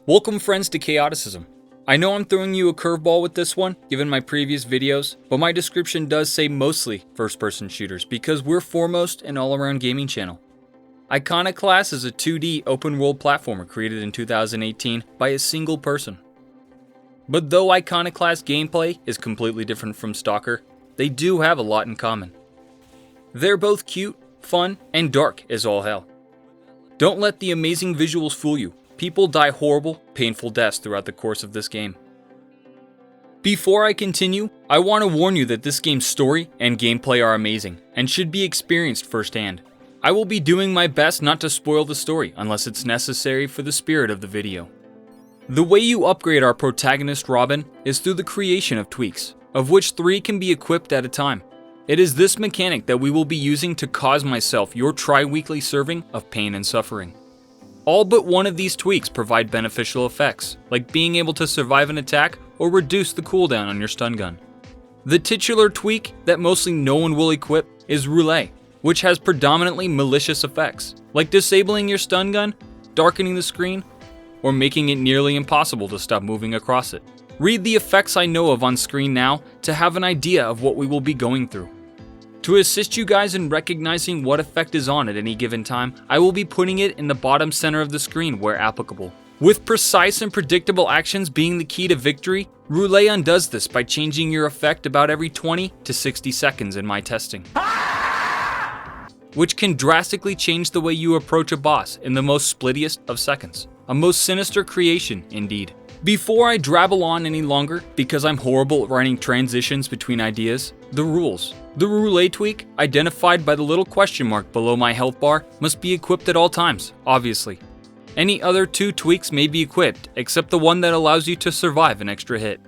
Welcome friends to Chaoticism. I know I'm throwing you a curveball with this one, given my previous videos, but my description does say mostly first-person shooters because we're foremost an all-around gaming channel. Iconoclasts is a 2D open-world platformer created in 2018 by a single person. But though Iconoclast gameplay is completely different from Stalker, they do have a lot in common. They're both cute, fun, and dark as all hell. Don't let the amazing visuals fool you. People die horrible, painful deaths throughout the course of this game. Before I continue, I want to warn you that this game's story and gameplay are amazing and should be experienced firsthand. I will be doing my best not to spoil the story unless it's necessary for the spirit of the video. The way you upgrade our protagonist Robin is through the creation of tweaks, of which 3 can be equipped at a time. It is this mechanic that we will be using to cause myself your tri-weekly serving of pain and suffering. All but one of these tweaks provide beneficial effects, like being able to survive an attack or reduce the cooldown on your stun gun. The titular tweak that mostly no one will equip is Roulette, which has predominantly malicious effects, like disabling your stun gun, darkening the screen, or making it nearly impossible to stop moving across it. Read the effects I know of on screen now to have an idea of what we will be going through. To assist you guys in recognizing what effect is on at any given time, I will be putting it in the bottom center of the screen where applicable. With precise and predictable actions being the key to victory, Roulette undoes this by changing your effect about every 20 to 60 seconds in my testing, which can drastically change the way you approach a boss in the most splittiest of seconds. A most sinister creation indeed. Before I drabble on any longer, because I'm horrible at writing transitions between ideas, the rules. The Roulette Tweak, identified by the little question mark below my health bar, must be equipped at all times, obviously. Any other 2 tweaks may be equipped, except the one that allows you to survive an extra hit.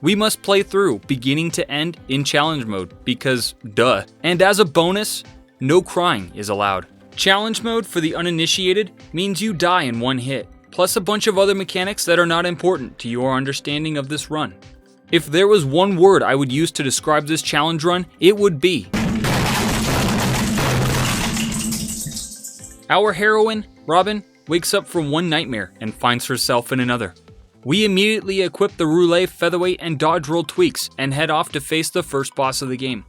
We must play through, beginning to end, in challenge mode, because duh. And as a bonus, no crying is allowed. Challenge mode for the uninitiated means you die in one hit, plus a bunch of other mechanics that are not important to your understanding of this run. If there was one word I would use to describe this challenge run, it would be. Our heroine, Robin, wakes up from one nightmare and finds herself in another. We immediately equip the Roulette, Featherweight, and Dodge Roll tweaks and head off to face the first boss of the game.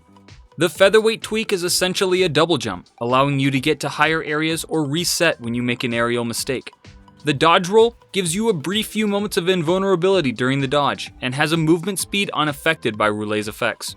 The Featherweight tweak is essentially a double jump, allowing you to get to higher areas or reset when you make an aerial mistake. The Dodge Roll gives you a brief few moments of invulnerability during the dodge and has a movement speed unaffected by Roulette's effects.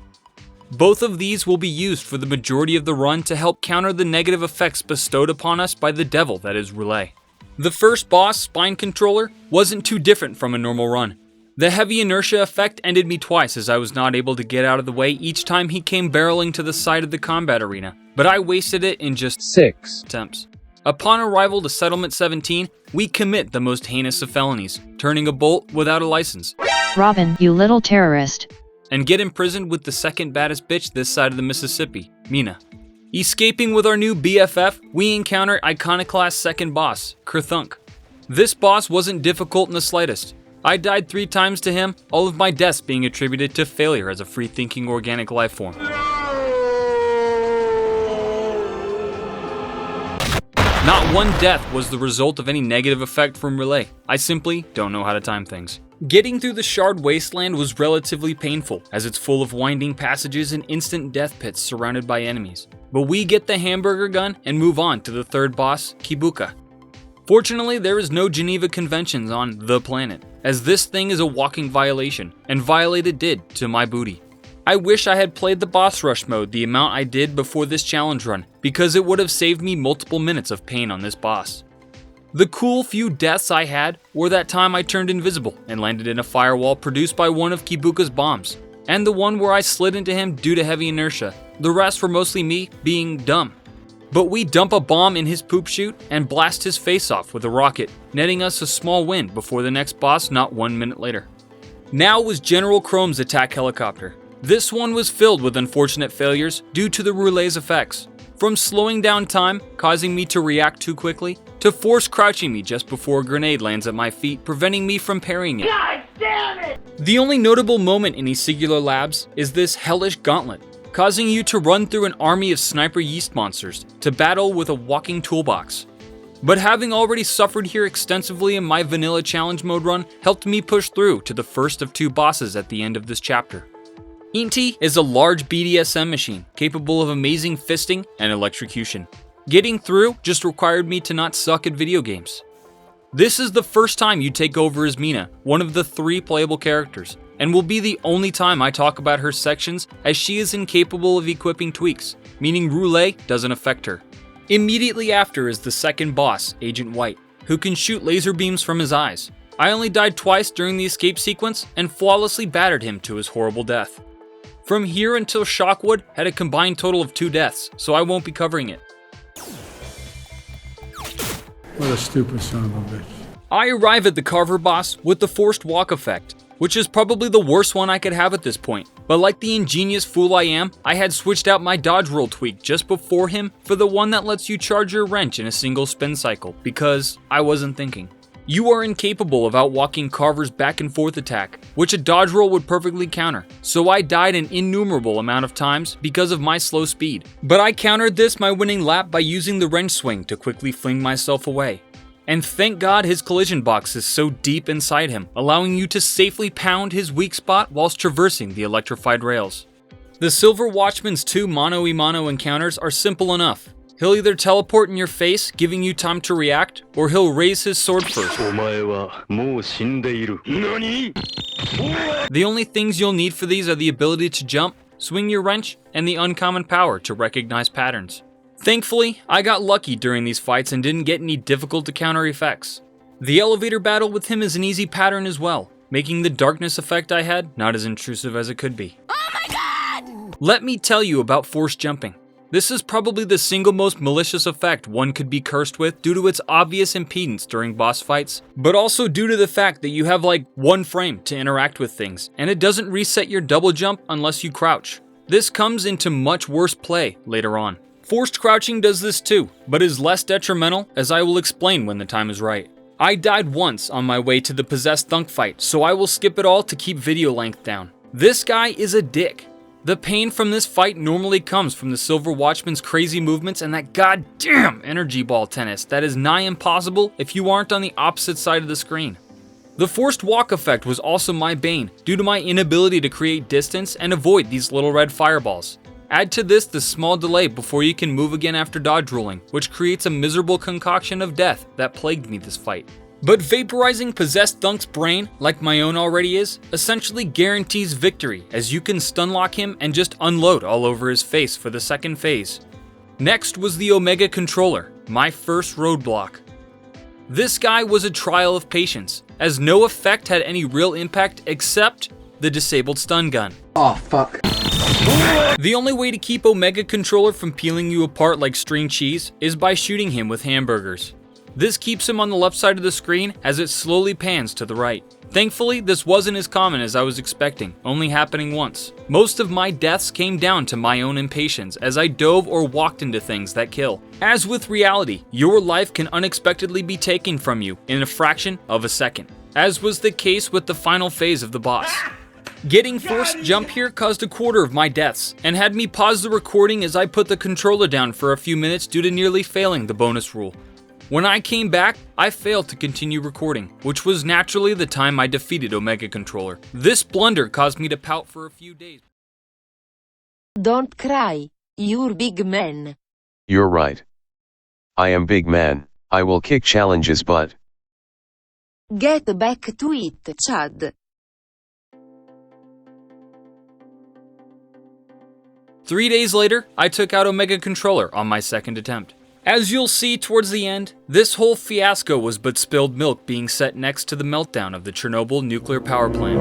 Both of these will be used for the majority of the run to help counter the negative effects bestowed upon us by the devil that is Roulette. The first boss, Spine Controller, wasn't too different from a normal run. The heavy inertia effect ended me twice as I was not able to get out of the way each time he came barreling to the side of the combat arena, but I wasted it in just 6 attempts. Upon arrival to Settlement 17, we commit the most heinous of felonies, turning a bolt without a license. Robin, you little terrorist. And get imprisoned with the second baddest bitch this side of the Mississippi, Mina. Escaping with our new BFF, we encounter Iconoclast's second boss, Kerthunk. This boss wasn't difficult in the slightest. I died 3 times to him, all of my deaths being attributed to failure as a free-thinking organic life form. Not one death was the result of any negative effect from Roulette. I simply don't know how to time things. Getting through the Shard Wasteland was relatively painful, as it's full of winding passages and instant death pits surrounded by enemies. But we get the hamburger gun and move on to the third boss, Kibuka. Fortunately, there is no Geneva Conventions on the planet, as this thing is a walking violation, and violate it did to my booty. I wish I had played the boss rush mode the amount I did before this challenge run, because it would have saved me multiple minutes of pain on this boss. The cool few deaths I had were that time I turned invisible and landed in a firewall produced by one of Kibuka's bombs, and the one where I slid into him due to heavy inertia. The rest were mostly me being dumb. But we dump a bomb in his poop chute and blast his face off with a rocket, netting us a small win before the next boss not 1 minute later. Now was General Chrome's attack helicopter. This one was filled with unfortunate failures due to the Roulette's effects. From slowing down time, causing me to react too quickly, to force crouching me just before a grenade lands at my feet, preventing me from parrying it. God damn it! The only notable moment in these singular labs is this hellish gauntlet, causing you to run through an army of sniper yeast monsters to battle with a walking toolbox. But having already suffered here extensively in my vanilla challenge mode run helped me push through to the first of 2 bosses at the end of this chapter. Inti is a large BDSM machine capable of amazing fisting and electrocution. Getting through just required me to not suck at video games. This is the first time you take over as Mina, one of the 3 playable characters, and will be the only time I talk about her sections, as she is incapable of equipping tweaks, meaning Roulette doesn't affect her. Immediately after is the second boss, Agent White, who can shoot laser beams from his eyes. I only died twice during the escape sequence and flawlessly battered him to his horrible death. From here until Shockwood had a combined total of 2 deaths, so I won't be covering it. What a stupid son of a bitch. I arrive at the Carver boss with the forced walk effect, which is probably the worst one I could have at this point. But like the ingenious fool I am, I had switched out my dodge roll tweak just before him for the one that lets you charge your wrench in a single spin cycle, because I wasn't thinking. You are incapable of outwalking Carver's back and forth attack, which a dodge roll would perfectly counter, so I died an innumerable amount of times because of my slow speed. But I countered this my winning lap by using the wrench swing to quickly fling myself away. And thank God his collision box is so deep inside him, allowing you to safely pound his weak spot whilst traversing the electrified rails. The Silver Watchman's 2 mano-a-mano encounters are simple enough. He'll either teleport in your face, giving you time to react, or he'll raise his sword first. The only things you'll need for these are the ability to jump, swing your wrench, and the uncommon power to recognize patterns. Thankfully, I got lucky during these fights and didn't get any difficult to counter effects. The elevator battle with him is an easy pattern as well, making the darkness effect I had not as intrusive as it could be. Oh my god! Let me tell you about forced jumping. This is probably the single most malicious effect one could be cursed with due to its obvious impedance during boss fights, but also due to the fact that you have like 1 frame to interact with things, and it doesn't reset your double jump unless you crouch. This comes into much worse play later on. Forced crouching does this too, but is less detrimental, as I will explain when the time is right. I died once on my way to the possessed thunk fight, so I will skip it all to keep video length down. This guy is a dick. The pain from this fight normally comes from the Silver Watchman's crazy movements and that goddamn energy ball tennis that is nigh impossible if you aren't on the opposite side of the screen. The forced walk effect was also my bane due to my inability to create distance and avoid these little red fireballs. Add to this the small delay before you can move again after dodge rolling, which creates a miserable concoction of death that plagued me this fight. But vaporizing possessed Thunk's brain, like my own already is, essentially guarantees victory, as you can stunlock him and just unload all over his face for the second phase. Next was the Omega Controller, my first roadblock. This guy was a trial of patience, as no effect had any real impact except the disabled stun gun. Oh fuck. The only way to keep Omega Controller from peeling you apart like string cheese is by shooting him with hamburgers. This keeps him on the left side of the screen as it slowly pans to the right. Thankfully, this wasn't as common as I was expecting, only happening once. Most of my deaths came down to my own impatience as I dove or walked into things that kill. As with reality, your life can unexpectedly be taken from you in a fraction of a second, as was the case with the final phase of the boss. Getting forced jump here caused 1/4 of my deaths, and had me pause the recording as I put the controller down for a few minutes due to nearly failing the bonus rule. When I came back, I failed to continue recording, which was naturally the time I defeated Omega Controller. This blunder caused me to pout for a few days. Don't cry, you're big man. You're right. I am big man, I will kick challenges butt. Get back to it, Chad. 3 days later, I took out Omega Controller on my second attempt. As you'll see towards the end, this whole fiasco was but spilled milk being set next to the meltdown of the Chernobyl nuclear power plant.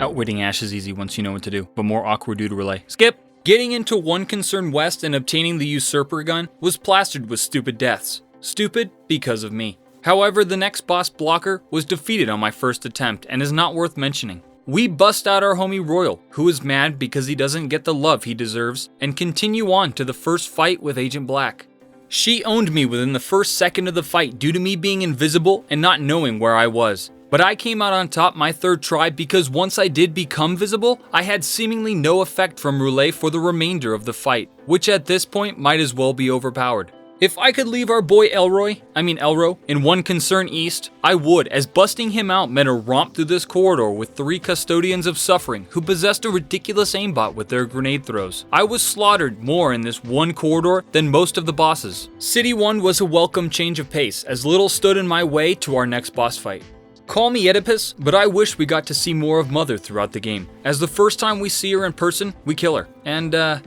Outwitting Ash is easy once you know what to do, but more awkward due to relay. Skip! Getting into One Concern West and obtaining the Usurper gun was plastered with stupid deaths. Stupid because of me. However, the next boss, Blocker, was defeated on my first attempt and is not worth mentioning. We bust out our homie Royal, who is mad because he doesn't get the love he deserves, and continue on to the first fight with Agent Black. She owned me within the first second of the fight due to me being invisible and not knowing where I was. But I came out on top my third try because once I did become visible, I had seemingly no effect from Roulette for the remainder of the fight, which at this point might as well be overpowered. If I could leave our boy Elro, in one concern east, I would, as busting him out meant a romp through this corridor with 3 custodians of suffering who possessed a ridiculous aimbot with their grenade throws. I was slaughtered more in this one corridor than most of the bosses. City 1 was a welcome change of pace, as little stood in my way to our next boss fight. Call me Oedipus, but I wish we got to see more of Mother throughout the game, as the first time we see her in person, we kill her, and I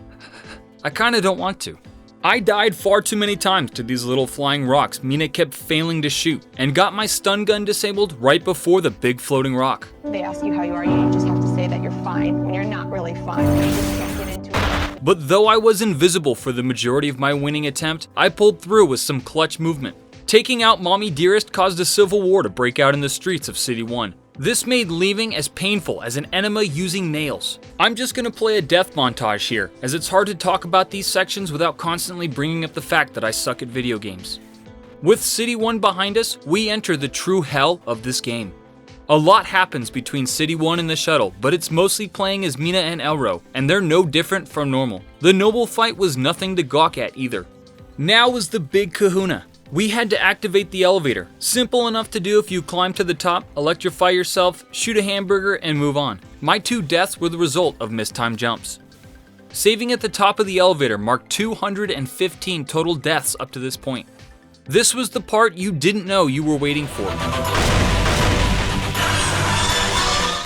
kinda don't want to. I died far too many times to these little flying rocks, meaning it kept failing to shoot, and got my stun gun disabled right before the big floating rock. They ask you how you are, you just have to say that you're fine when you're not really fine. You just can't get into it. But though I was invisible for the majority of my winning attempt, I pulled through with some clutch movement. Taking out Mommy Dearest caused a civil war to break out in the streets of City 1. This made leaving as painful as an enema using nails. I'm just gonna play a death montage here, as it's hard to talk about these sections without constantly bringing up the fact that I suck at video games. With City 1 behind us, we enter the true hell of this game. A lot happens between City 1 and the shuttle, but it's mostly playing as Mina and Elro, and they're no different from normal. The noble fight was nothing to gawk at either. Now was the big kahuna. We had to activate the elevator. Simple enough to do if you climb to the top, electrify yourself, shoot a hamburger, and move on. My 2 deaths were the result of mistimed jumps. Saving at the top of the elevator marked 215 total deaths up to this point. This was the part you didn't know you were waiting for.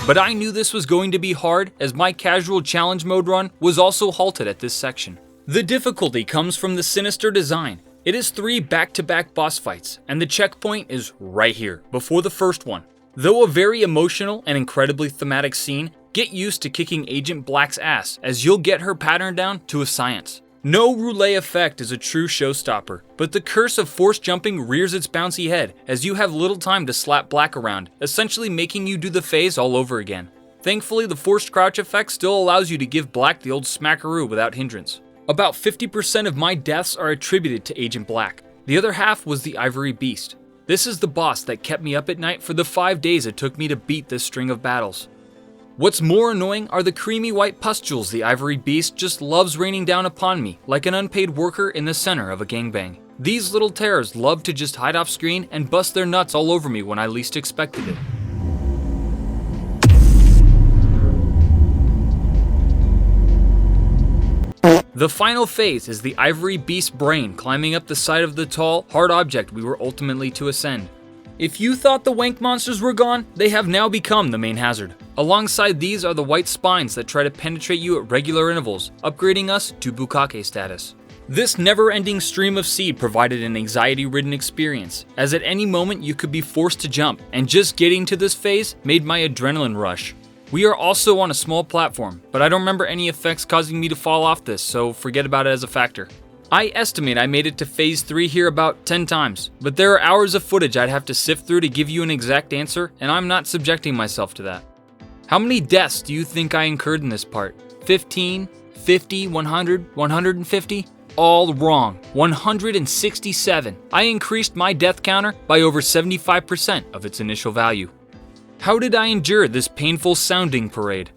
But I knew this was going to be hard, as my casual challenge mode run was also halted at this section. The difficulty comes from the sinister design. It is 3 back-to-back boss fights, and the checkpoint is right here, before the first one. Though a very emotional and incredibly thematic scene, get used to kicking Agent Black's ass, as you'll get her pattern down to a science. No roulette effect is a true showstopper, but the curse of force jumping rears its bouncy head, as you have little time to slap Black around, essentially making you do the phase all over again. Thankfully, the forced crouch effect still allows you to give Black the old smackaroo without hindrance. About 50% of my deaths are attributed to Agent Black. The other half was the Ivory Beast. This is the boss that kept me up at night for the 5 days it took me to beat this string of battles. What's more annoying are the creamy white pustules the Ivory Beast just loves raining down upon me, like an unpaid worker in the center of a gangbang. These little terrors love to just hide off screen and bust their nuts all over me when I least expected it. The final phase is the Ivory Beast brain climbing up the side of the tall, hard object we were ultimately to ascend. If you thought the wank monsters were gone, they have now become the main hazard. Alongside these are the white spines that try to penetrate you at regular intervals, upgrading us to Bukake status. This never-ending stream of seed provided an anxiety-ridden experience, as at any moment you could be forced to jump, and just getting to this phase made my adrenaline rush. We are also on a small platform, but I don't remember any effects causing me to fall off this, so forget about it as a factor. I estimate I made it to phase 3 here about 10 times, but there are hours of footage I'd have to sift through to give you an exact answer, and I'm not subjecting myself to that. How many deaths do you think I incurred in this part? 15, 50, 100, 150? All wrong. 167. I increased my death counter by over 75% of its initial value. How did I endure this painful sounding parade?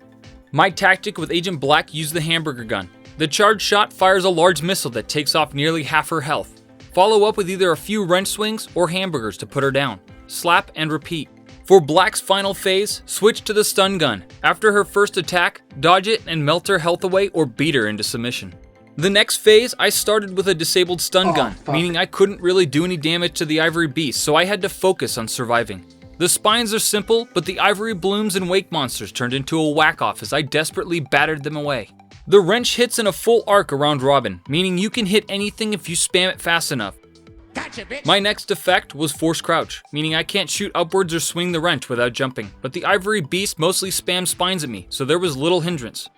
My tactic with Agent Black used the hamburger gun. The charged shot fires a large missile that takes off nearly half her health. Follow up with either a few wrench swings or hamburgers to put her down. Slap and repeat. For Black's final phase, switch to the stun gun. After her first attack, dodge it and melt her health away or beat her into submission. The next phase, I started with a disabled stun gun, meaning I couldn't really do any damage to the Ivory Beast, so I had to focus on surviving. The spines are simple, but the ivory blooms and wake monsters turned into a whack-off as I desperately battered them away. The wrench hits in a full arc around Robin, meaning you can hit anything if you spam it fast enough. Gotcha, bitch. My next effect was force crouch, meaning I can't shoot upwards or swing the wrench without jumping, but the Ivory Beast mostly spams spines at me, so there was little hindrance.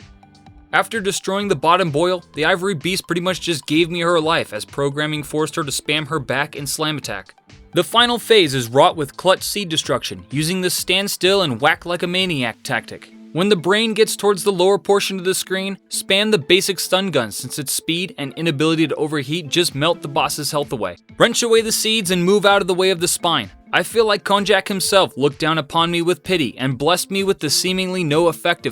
After destroying the bottom boil, the Ivory Beast pretty much just gave me her life as programming forced her to spam her back and slam attack. The final phase is wrought with clutch seed destruction, using the stand still and whack like a maniac tactic. When the brain gets towards the lower portion of the screen, spam the basic stun gun since its speed and inability to overheat just melt the boss's health away. Wrench away the seeds and move out of the way of the spine. I feel like Konjak himself looked down upon me with pity and blessed me with the seemingly no effect.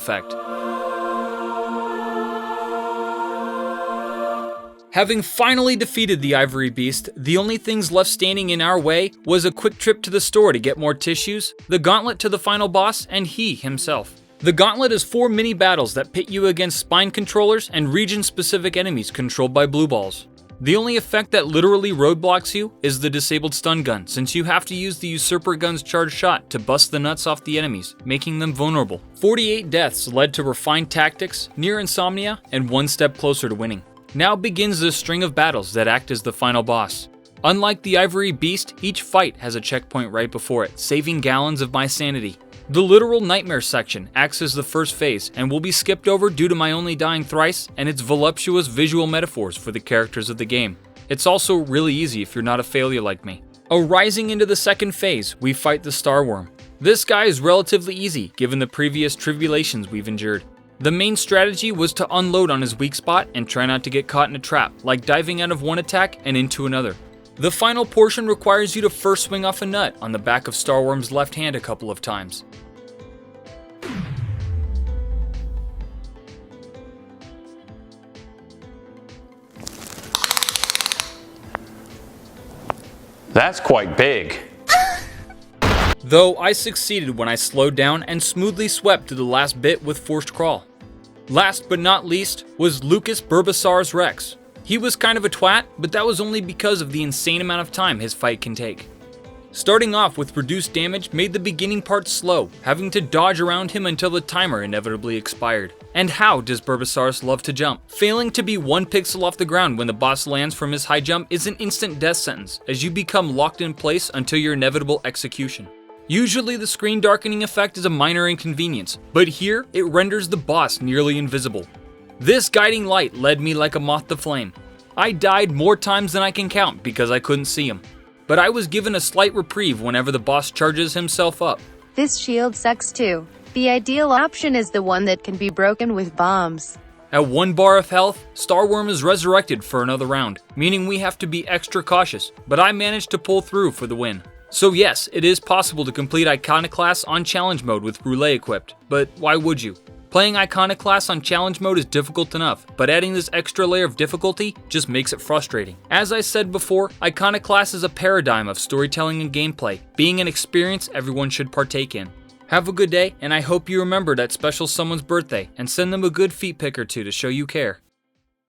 Having finally defeated the ivory beast, the only things left standing in our way was a quick trip to the store to get more tissues, the gauntlet to the final boss, and he himself. The gauntlet is 4 mini battles that pit you against spine controllers and region-specific enemies controlled by blue balls. The only effect that literally roadblocks you is the disabled stun gun, since you have to use the usurper gun's charged shot to bust the nuts off the enemies, making them vulnerable. 48 deaths led to refined tactics, near insomnia, and one step closer to winning. Now begins the string of battles that act as the final boss. Unlike the ivory beast, each fight has a checkpoint right before it, saving gallons of my sanity. The literal nightmare section acts as the first phase and will be skipped over due to my only dying thrice and its voluptuous visual metaphors for the characters of the game. It's also really easy if you're not a failure like me. Arising into the second phase, we fight the Starworm. This guy is relatively easy given the previous tribulations we've endured. The main strategy was to unload on his weak spot and try not to get caught in a trap, like diving out of one attack and into another. The final portion requires you to first swing off a nut on the back of Starworm's left hand a couple of times. That's quite big. Though I succeeded when I slowed down and smoothly swept to the last bit with forced crawl. Last but not least was Lucas Burbasaurus Rex. He was kind of a twat, but that was only because of the insane amount of time his fight can take. Starting off with reduced damage made the beginning part slow, having to dodge around him until the timer inevitably expired. And how does Burbasaurus love to jump? Failing to be 1 pixel off the ground when the boss lands from his high jump is an instant death sentence, as you become locked in place until your inevitable execution. Usually the screen darkening effect is a minor inconvenience, but here it renders the boss nearly invisible. This guiding light led me like a moth to flame. I died more times than I can count because I couldn't see him. But I was given a slight reprieve whenever the boss charges himself up. This shield sucks too. The ideal option is the one that can be broken with bombs. At 1 bar of health, Starworm is resurrected for another round, meaning we have to be extra cautious, but I managed to pull through for the win. So yes, it is possible to complete Iconoclasts on challenge mode with Roulette equipped, but why would you? Playing Iconoclasts on challenge mode is difficult enough, but adding this extra layer of difficulty just makes it frustrating. As I said before, Iconoclasts is a paradigm of storytelling and gameplay, being an experience everyone should partake in. Have a good day, and I hope you remember that special someone's birthday and send them a good feet pic or two to show you care.